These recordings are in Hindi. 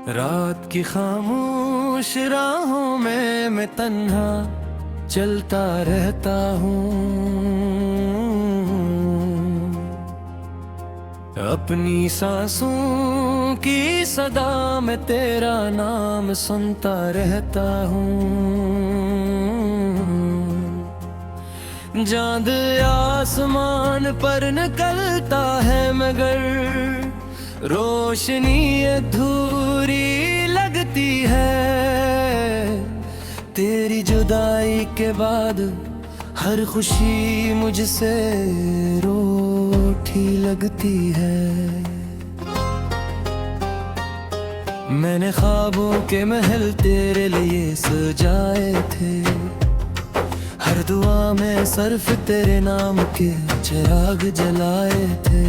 रात की खामोश राहों में मैं तन्हा चलता रहता हूँ। अपनी सांसों की सदा में तेरा नाम सुनता रहता हूँ। चांद आसमान पर निकलता है मगर रोशनी अधूरी लगती है। तेरी जुदाई के बाद हर खुशी मुझसे रूठी लगती है। मैंने ख्वाबों के महल तेरे लिए सजाए थे, हर दुआ में सिर्फ तेरे नाम के चिराग जलाए थे।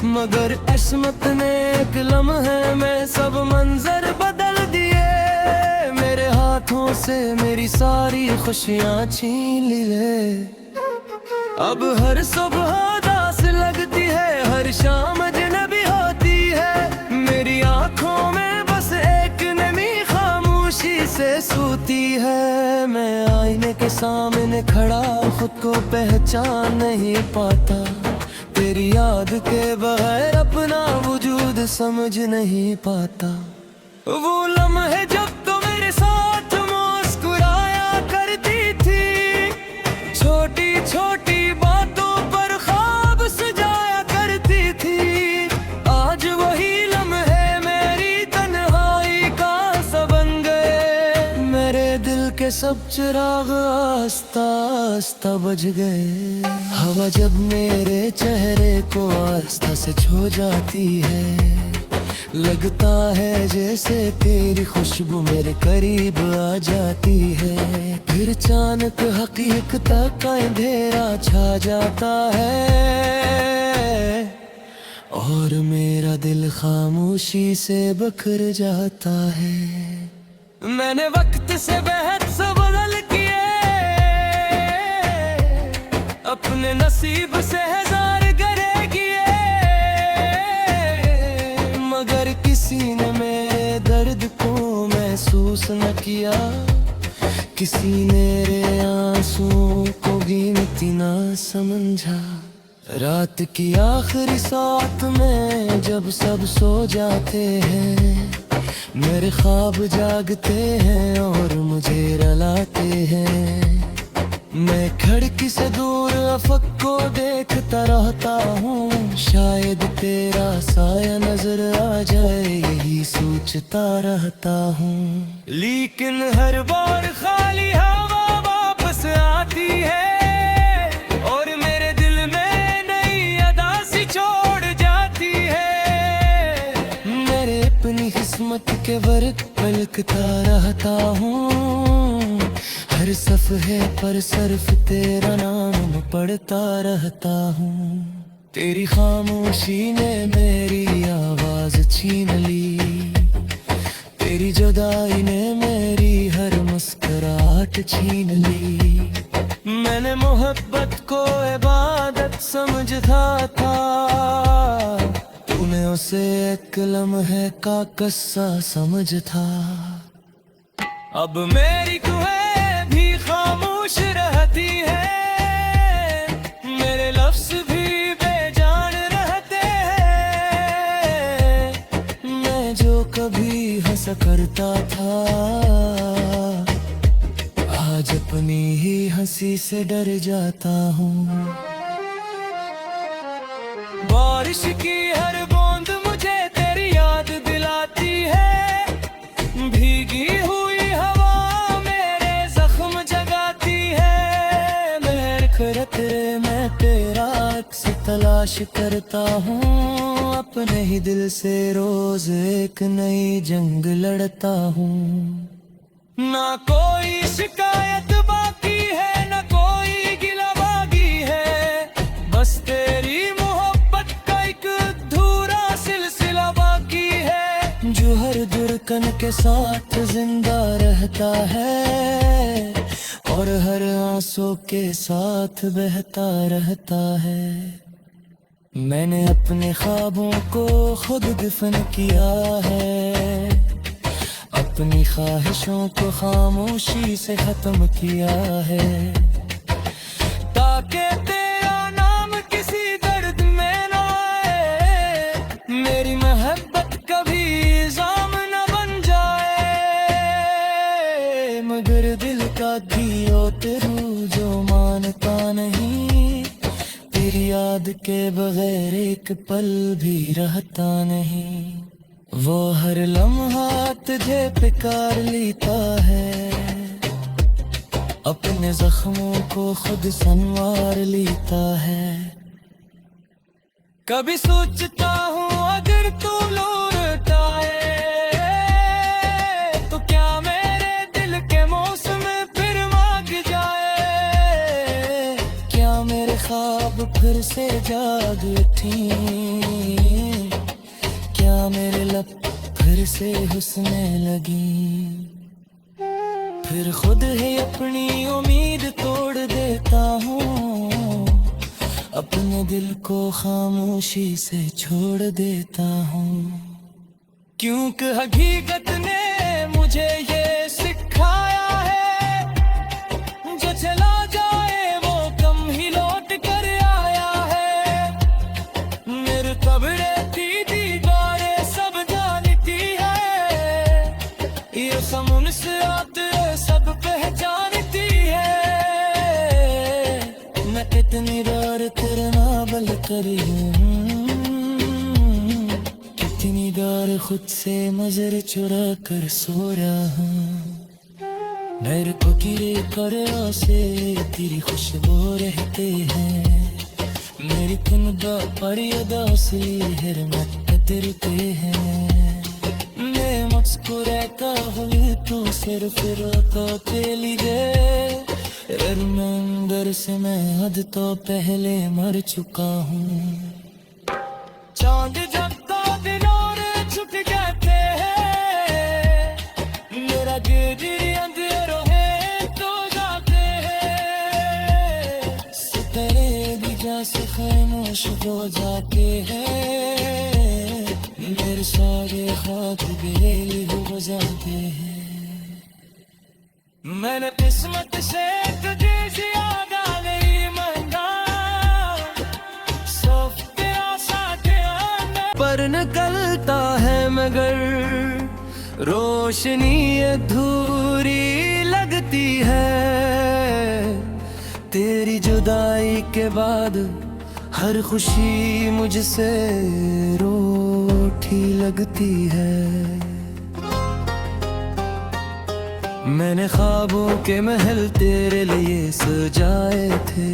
मगर किस्मत ने एक लम्हे में सब मंजर बदल दिए। मेरे हाथों से मेरी सारी खुशियाँ छीन लिए। अब हर सुबह दास लगती है, हर शाम अजनबी होती है। मेरी आंखों में बस एक नमी खामोशी से सूती है। मैं आईने के सामने खड़ा खुद को पहचान नहीं पाता। तेरी याद के बगैर अपना वजूद समझ नहीं पाता। वो लम्हे जब तो मेरे साथ मुस्कुराया करती थी, छोटी छोटी बातों पर ख्वाब सजाया करती थी। आज वही लम्हे मेरी तन्हाई का सा बन गए। मेरे दिल के सब चिराग आस्ता आस्ता बुझ गए। हवा जब मेरे चेहरे को आस्ता से छू जाती है, लगता है जैसे तेरी खुशबू मेरे करीब आ जाती है। फिर अचानक हकीकत का अंधेरा छा जाता है और मेरा दिल खामोशी से बिखर जाता है। मैंने वक्त से बहस बदल किए, अपने नसीब से हजार गरे किए। मगर किसी ने मेरे दर्द को महसूस न किया, किसी ने मेरे आंसुओं को गिनती ना समझा। रात की आखिरी साथ में जब सब सो जाते हैं, मेरे ख्वाब जागते हैं और मुझे रुलाते हैं। मैं खिड़की से दूर अफक को देखता रहता हूँ, शायद तेरा साया नजर आ जाए यही सोचता रहता हूँ। लेकिन हर बार खाली हवा वापस आती है और मेरे दिल में नई अदा सी छोड़ जाती है। मेरे अपनी किस्मत के वर्क पलकता रहता हूँ, हर सफ़हे पर सिर्फ तेरा नाम पढ़ता रहता हूँ। तेरी खामोशी ने मेरी आवाज छीन ली, तेरी जुदाई ने मेरी हर मुस्कुराहट छीन ली। मैंने मोहब्बत को इबादत समझता था, तूने उसे एक लम्हे का किस्सा समझ था। अब मेरी कुएं भी खामोश रहती है, मेरे लफ्ज भी बेजान रहते हैं। मैं जो कभी हंसा करता था, आज अपनी ही हंसी से डर जाता हूँ। बारिश की हर बूंद मुझे तेरी याद दिलाती है, भीगी हुई हवा मेरे जख्म जगाती है। खतरे मैं तेरा अक्स तलाश करता हूँ, अपने ही दिल से रोज एक नई जंग लड़ता हूँ। ना कोई शिकायत बाकी है, ना कोई गिला बागी है, बस तेरी मोहब्बत का एक अधूरा सिलसिला बाकी है, जो हर धड़कन के साथ जिंदा रहता है और हर आंसू के साथ बहता रहता है। मैंने अपने ख्वाबों को खुद दफन किया है, अपनी ख्वाहिशों को खामोशी से खत्म किया है, ताकि तेरा नाम किसी दर्द में न आए, मेरी मोहब्बत कभी इल्जाम न बन जाए। मगर दिल का दियो तेरू जो मानता नहीं, तेरी याद के बगैर एक पल भी रहता नहीं। वो हर लम्हा तुझे पुकार लेता है, अपने जख्मों को खुद संवार लेता है। कभी सोचता हूँ अगर तू लौट आए तो क्या मेरे दिल के मौसम फिर मांग जाए, क्या मेरे ख्वाब फिर से जाग उठी, क्या मेरे लब फिर से हुस्ने लगी। फिर खुद ही अपनी उम्मीद तोड़ देता हूँ, अपने दिल को खामोशी से छोड़ देता हूँ। क्योंकि हकीकत ने मुझे ये सिखाया है, जो चला जाए वो कम ही लौट कर आया है। मेरे कब्र ये समुन से आते सब पहचानती है, मैं कितनी बार तेरे नाबल करी हूँ, कितनी बार खुद से नजर चुरा कर सो रहा हूँ। मेरे को गिरे कर से तेरी खुशबू रहते हैं, मेरी कुंदा पर उदासी हिरमत कतरते हैं। मुस्कुराता हुई तो सिर्फ रोता के लिए, अंदर से मैं हद तो पहले मर चुका हूँ। चांद जब तो दिन और छुप जाते हैं, मेरा दिल अंधेरों है तो जाते हैं, सितारे भी जैसे खामोश हो जाते हैं, मेरे सारे ख्वाब बेल हो जाते हैं। मैंने किस्मत से तुझे ज्यादा नहीं मांगा, सिर्फ तेरा साथ आना पर निकलता है, मगर रोशनी अधूरी लगती है। तेरी जुदाई के बाद हर खुशी मुझसे रूठी लगती है। मैंने ख्वाबों के महल तेरे लिए सजाए थे,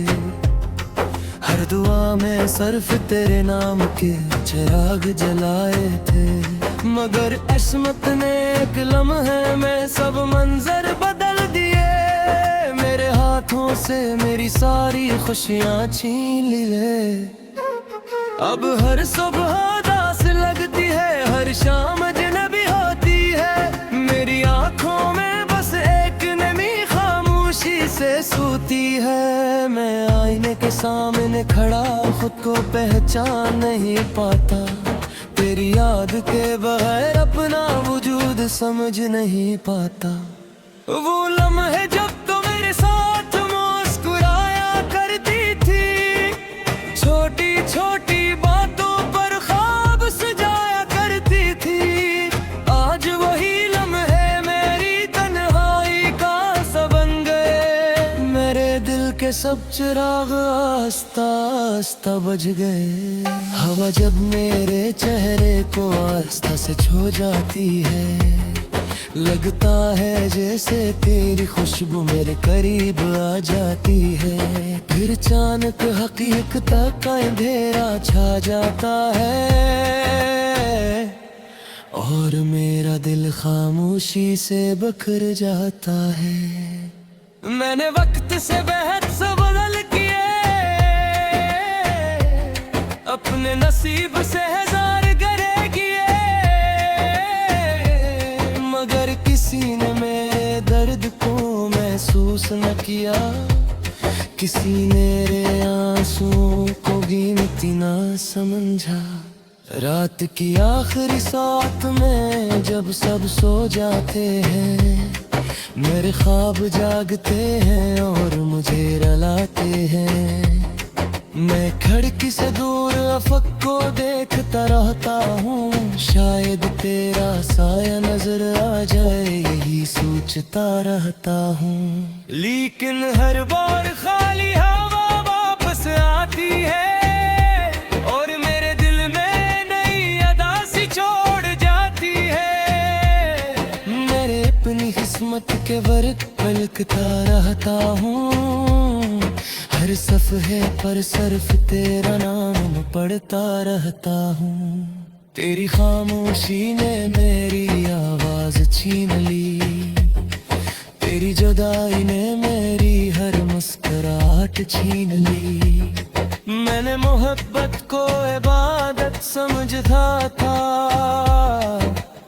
हर दुआ में सिर्फ तेरे नाम के चिराग जलाए थे। मगर किस्मत ने एक लम्हे में सब मंजर बदल दिए, मेरे हाथों से मेरी सारी खुशियाँ छीन लिए। अब हर सुबह दास लगती है, हर शाम अजनबी होती है, मेरी आंखों में बस एक नमी खामोशी से सूती है। मैं आईने के सामने खड़ा खुद को पहचान नहीं पाता, तेरी याद के बगैर अपना वजूद समझ नहीं पाता। वो लम्हे जब तो मेरे साथ मुस्कुराया करती थी, छोटी छोटी बातों पर ख्वाब सजाया करती थी, आज वही लम्हे मेरी तन्हाई का सा बन गए। मेरे दिल के सब चिराग आस्ता आस्ता बुझ गए। हवा जब मेरे चेहरे को आस्ता से छू जाती है, लगता है जैसे तेरी खुशबू मेरे करीब आ जाती है। फिर अचानक हकीकत का अंधेरा छा जाता है और मेरा दिल खामोशी से बिखर जाता है। मैंने वक्त से बेहद बदल किए, अपने नसीब से हजार गरे किए, मगर किसी ने मेरे दर्द को महसूस न किया, किसी ने मेरे आंसुओं को गिनती ना समझा। रात की आखिरी साथ में जब सब सो जाते हैं, मेरे ख्वाब जागते हैं और मुझे रुलाते हैं। मैं खिड़की से दूर अफक को देखता रहता हूँ, शायद तेरा साया नजर आ जाए, यही सोचता रहता हूँ। लेकिन हर बार खाली हवा वापस आती है और मेरे दिल में नई अदा सी छोड़ जाती है। मेरे अपनी किस्मत के वर्क पलकता रहता हूँ, हर सफ़हे पर सिर्फ तेरा नाम पढ़ता रहता हूँ। तेरी खामोशी ने मेरी आवाज छीन ली, तेरी जुदाई ने मेरी हर मुस्कुराहट छीन ली। मैंने मोहब्बत को इबादत समझा था,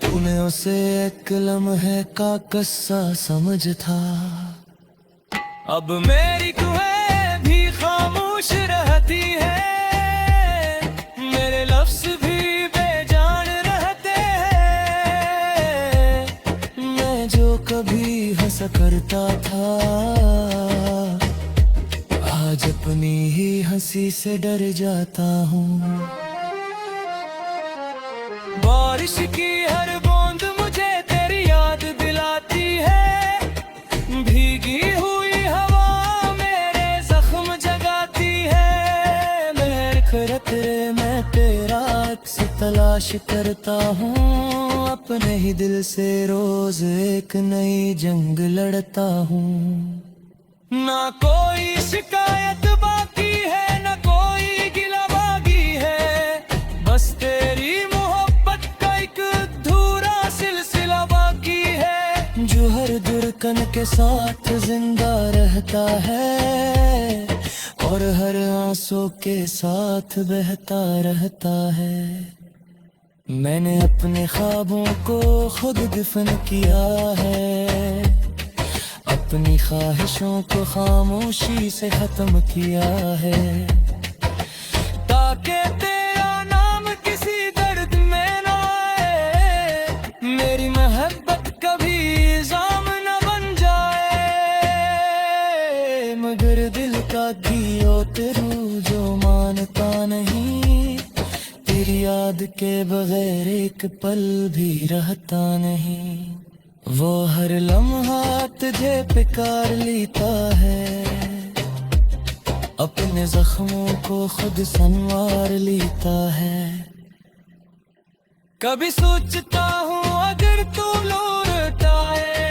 तूने उसे एक लम्हे का किस्सा समझ था। अब मेरी दुआएं भी खामोश रहती है, मेरे लफ्ज़ भी बेजान रहते हैं। मैं जो कभी हंसा करता था, आज अपनी ही हंसी से डर जाता हूँ। बारिश की हर बूंद मुझे तेरी याद दिलाती है, भीगी हुई हवा मेरे जख्म जगाती है। मेरे खतरे में तेरा अक्स तलाश करता हूँ, अपने ही दिल से रोज एक नई जंग लड़ता हूँ। ना कोई शिकायत बाकी है, ना कोई गिला बागी है, बस तेरी मोहब्बत का एक अधूरा सिलसिला बाकी है, जो हर धड़कन के साथ जिंदा रहता है और हर आंसू के साथ बहता रहता है। मैंने अपने ख्वाबों को खुद दफन किया है, अपनी ख्वाहिशों को खामोशी से खत्म किया है, ताकि तेरा नाम किसी दर्द में ना आए, मेरी मोहब्बत कभी इल्जाम न बन जाए। मगर दिल का दियो तेरू जो मानता नहीं, तेरी याद के बगैर एक पल भी रहता नहीं। वो हर लम्हा तुझे पुकार लेता है, अपने जख्मों को खुद संवार लेता है। कभी सोचता हूँ अगर तू लौटता है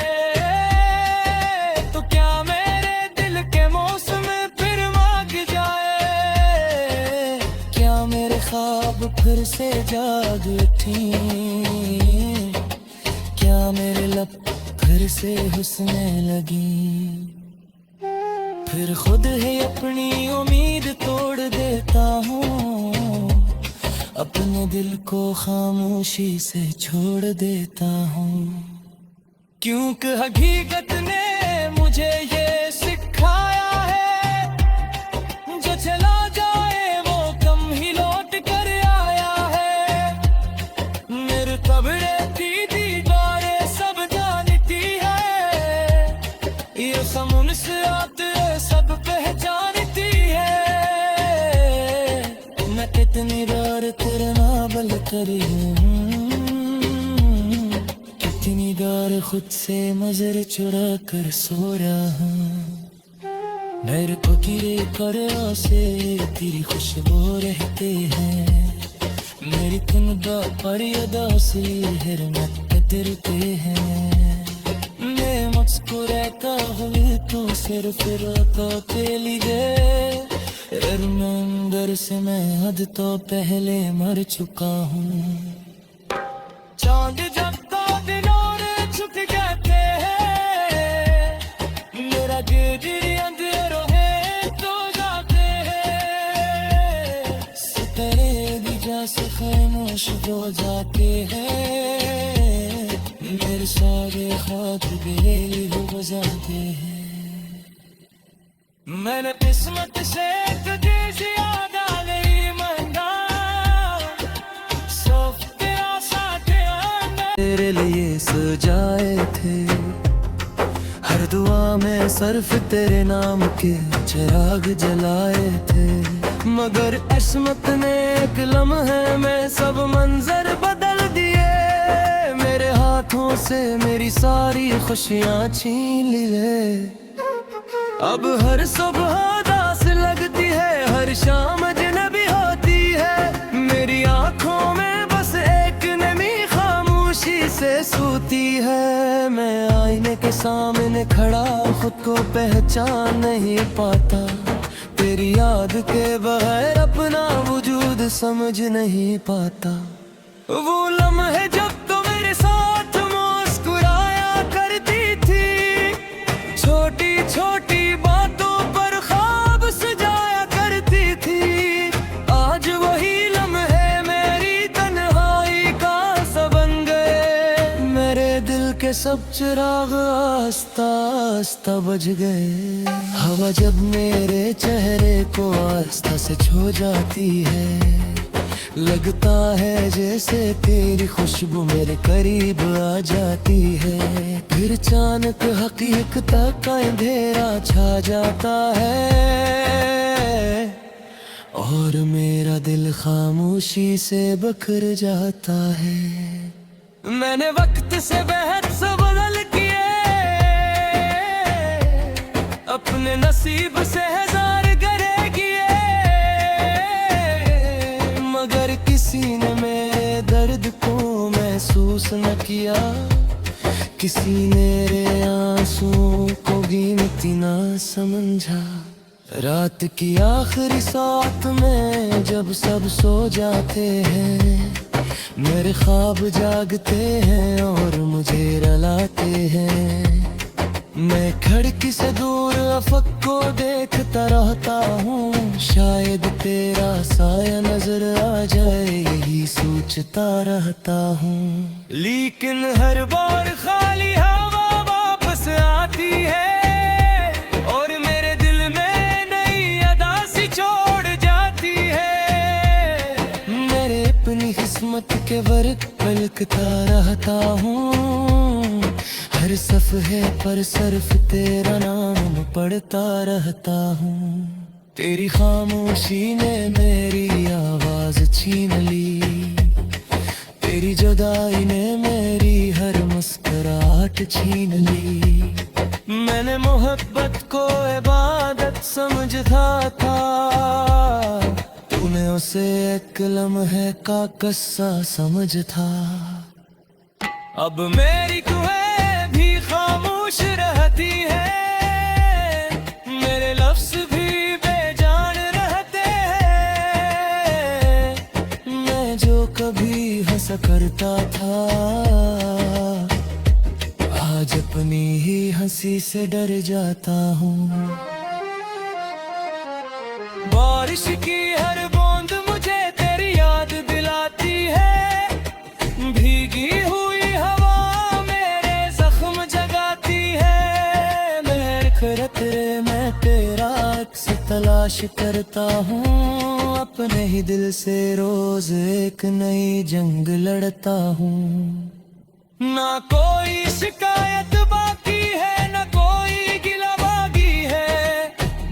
तो क्या मेरे दिल के मौसम फिर भाग जाए, क्या मेरे ख्वाब फिर से जाग उठी, क्या मेरे लब फिर से हुस्ने लगी। फिर खुद ही अपनी उम्मीद तोड़ देता हूँ, अपने दिल को खामोशी से छोड़ देता हूँ। क्योंकि हकीकत ने मुझे ये सिखाया है, जो चला जाए वो कम ही लौट कर आया है। मेरे कब्रे की समुन से आते सब पहचानती है, मैं कितनी बार तेरे नाबल करी हूँ, कितनी बार खुद से नजर चुरा कर सो रहा हूँ। मेरे फकीरे कर से तेरी खुशबू रहते हैं, मेरी कुंदा पर अदा से हिरमत कतरते हैं। मुस्कुराता हुए तो सिर्फ रातों के लिए, अंदर से मैं हद तो पहले मर चुका हूँ। चांद जब तो दिन और छुप जाते हैं, मेरा दिल अंधेरों है तो जाते हैं, सितारे भी जैसे खामोश हो जाते हैं, मेरे सारे हाथ बेली हो बजाते हैं। मैंने किस्मत से तुझे ज्यादा नहीं मांगा, तेरे लिए सजाए थे, हर दुआ में सिर्फ तेरे नाम के चिराग जलाए थे। मगर किस्मत ने एक लम्हे में सब मंजर बदल दिए, मेरे हाथों से मेरी सारी खुशियाँ छीन लिए। अब हर सुबह दास लगती है, हर शाम अजनबी होती है, मेरी आंखों में बस एक नमी खामोशी से सूती है। मैं आईने के सामने खड़ा खुद को पहचान नहीं पाता, तेरी याद के बगैर अपना वजूद समझ नहीं पाता। वो लम्हे जब तो मेरे साथ मुस्कुराया करती थी, छोटी छोटी बातों पर ख्वाब सजाया करती थी। आज वही लम्हे मेरी तन्हाई का सा बन गए, मेरे दिल के सब चिराग आस्ता आस्ता बुझ गए। हवा जब मेरे चेहरे को आस्ता से छू जाती है, लगता है जैसे तेरी खुशबू मेरे करीब आ जाती है। फिर अचानक हकीकत का अंधेरा छा जाता है, और मेरा दिल खामोशी से बिखर जाता है। मैंने वक्त से बेहद बदल किए, अपने नसीब से हजार गरे किए, मगर किसी ने मेरे दर्द को महसूस न किया, किसी ने मेरे आंसुओं को गिनती न समझा। रात की आखिरी साथ में जब सब सो जाते हैं, मेरे ख्वाब जागते हैं और मुझे रुलाते हैं। मैं खिड़की से दूर अफक को देखता रहता हूँ, शायद तेरा साया नजर आ जाए यही सोचता रहता हूँ। लेकिन हर बार खाली हवा वापस आती है, और मेरे दिल में नई अदा सी छोड़ जाती है। मेरे अपनी किस्मत के वर्क पलकता रहता हूँ, हर सफ़हे पर सिर्फ तेरा नाम पढ़ता रहता हूँ। तेरी खामोशी ने मेरी आवाज छीन ली, तेरी जुदाई ने मेरी हर मुस्कुराहट छीन ली। मैंने मोहब्बत को इबादत समझा था, तूने उसे एक लम्हे का किस्सा समझ था। अब मेरी कुएं भी खामोश रहती है, मेरे लफ्ज़ भी बेजान रहते हैं। मैं जो कभी हंसा करता था, आज अपनी ही हंसी से डर जाता हूँ। बारिश की हर बूंद मुझे तेरी याद दिलाती है, भीगी हुई हवा मेरे जख्म जगाती है। मैं खतरे में तेरा अक्स तलाश करता हूँ, अपने ही दिल से रोज एक नई जंग लड़ता हूँ। ना कोई शिकायत बाकी है, ना कोई गिला बागी है,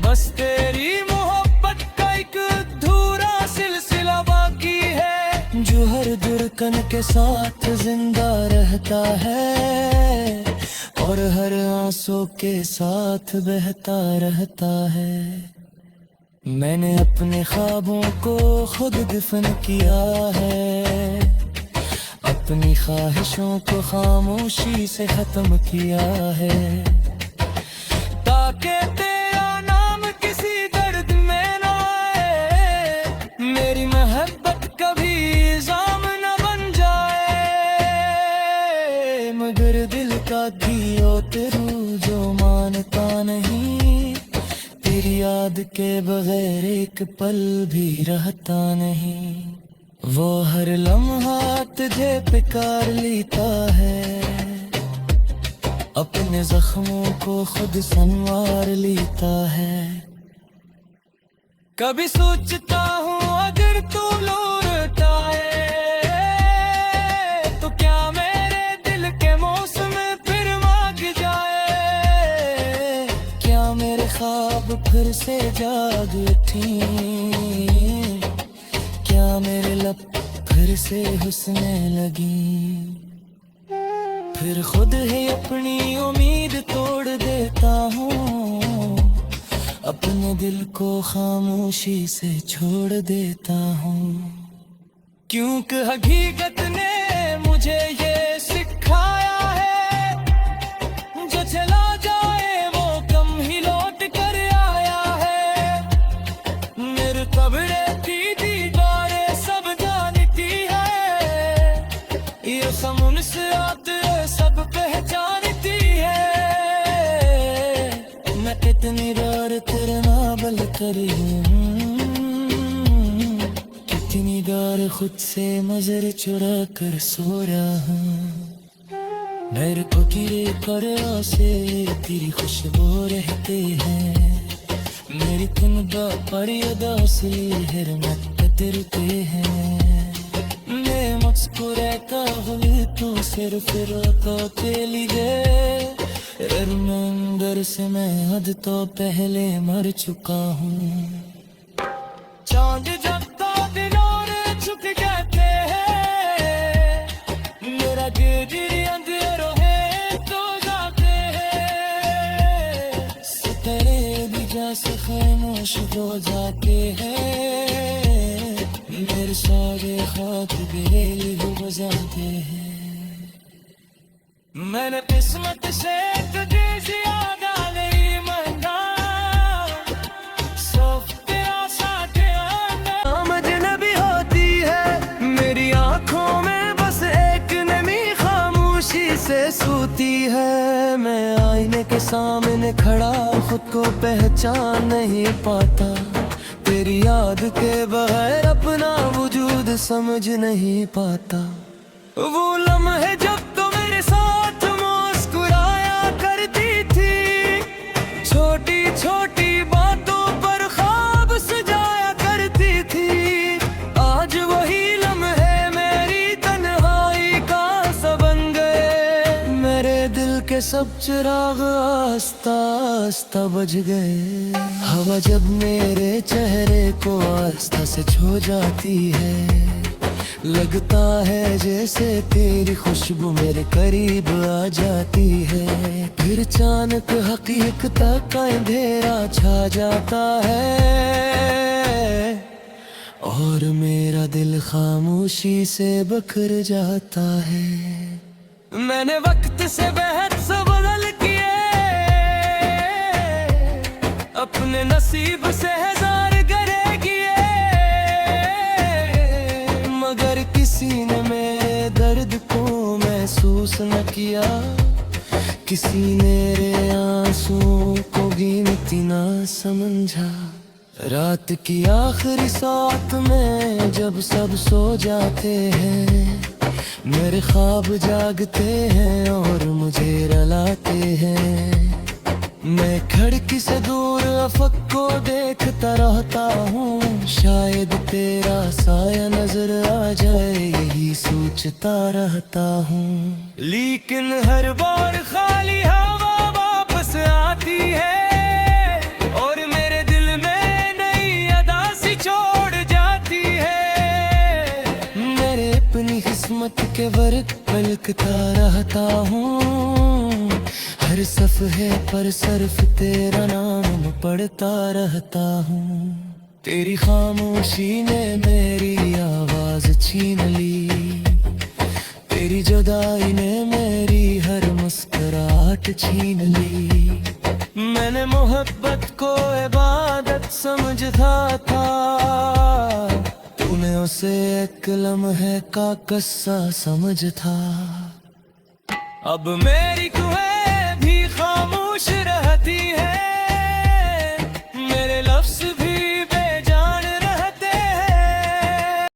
बस तेरी मोहब्बत का एक अधूरा सिलसिला बाकी है, जो हर धड़कन के साथ जिंदा रहता है, और हर आंसू के साथ बहता रहता है। मैंने अपने ख्वाबों को खुद दफन किया है, अपनी ख्वाहिशों को खामोशी से खत्म किया है, ताकि तेरा नाम किसी दर्द में ना आए, मेरी मोहब्बत कभी इल्जाम न बन जाए। मगर दिल का दियो तेरू जो मानता नहीं, तेरी याद के बगैर एक पल भी रहता नहीं। वो हर लम्हा तुझे पुकार लेता है, अपने जख्मों को खुद संवार लेता है। कभी सोचता हूँ अगर तू लौट आए तो क्या मेरे से जाग उठी, क्या मेरे लब फिर से हुस्ने लगी। फिर खुद ही अपनी उम्मीद तोड़ देता हूँ, अपने दिल को खामोशी से छोड़ देता हूँ। क्योंकि हकीकत ने मुझे ये सिखाया है, जो चला जाए वो कम ही लौट कर आया है। मेरे कब्रे की दीवारें सब जानती है, ये समुनसियात सब पहचानती है। मैं कितनी बार तेरे नाबल करी हूँ, कितनी बार खुद से नजर चुरा कर सो रहा हूँ। मेरे फकीरे पर से तेरी खुशबू रहते हैं, मेरी तनबा पर उदासी हिरमत कतरते हैं। मैं मुस्कुराता हुए तो सिर्फ रातों के लिए, अंदर से मैं हद तो पहले मर चुका हूँ। चांद जगता दिन और छुप जाते हैं, मेरा दिल अंधेरों है तो जाते हैं। सितारे भी जैसे खामोश हो जाते हैं, मेरे सारे ख्वाब बेल हो बजाते हैं। मैंने किस्मत से तुझे ज्यादा नहीं मांगा, सिर्फ तेरा साथ आना। अजनबी होती है मेरी आंखों में, बस एक नमी खामोशी से सूती है। मैं आईने के सामने खड़ा खुद को पहचान नहीं पाता, तेरी याद के बगैर अपना वजूद समझ नहीं पाता। वो लम्हे जब तो मेरे साथ मुस्कुराया करती थी, छोटी छोटी बातों पर ख्वाब सजाया करती थी। आज वही लम्हे मेरी तन्हाई का सबन गए, मेरे दिल के सब चिराग आस्ता आस्ता बुझ गए। हवा जब मेरे चेहरे को आस्ता से छू जाती है, लगता है जैसे तेरी खुशबू मेरे करीब आ जाती है। फिर अचानक हकीकत का अंधेरा छा जाता है, और मेरा दिल खामोशी से बिखर जाता है। मैंने वक्त से बहस बदल किए, अपने नसीब से हजार गरे किए, मगर किसी ने मेरे दर्द को महसूस न किया, किसी ने मेरे आंसुओं को गिनती ना समझा। रात की आखिरी साथ में जब सब सो जाते हैं, मेरे ख्वाब जागते हैं और मुझे रुलाते हैं। मैं खिड़की से दूर अफक को देखता रहता हूँ, शायद तेरा साया नजर आ जाए यही सोचता रहता हूँ। लेकिन हर बार खाली हवा वापस आती है, और मेरे दिल में नई अदा सी छोड़ जाती है। मेरे अपनी किस्मत के वर्क पलकता रहता हूँ, हर सफ़हे पर सिर्फ तेरा नाम पढ़ता रहता हूँ। तेरी खामोशी ने मेरी आवाज छीन ली, तेरी जुदाई ने मेरी हर मुस्कुराहट छीन ली। मैंने मोहब्बत को इबादत समझता था, तूने उसे एक लम्हे का किस्सा समझ था। अब मेरी दुआएं भी खामोश रहती है,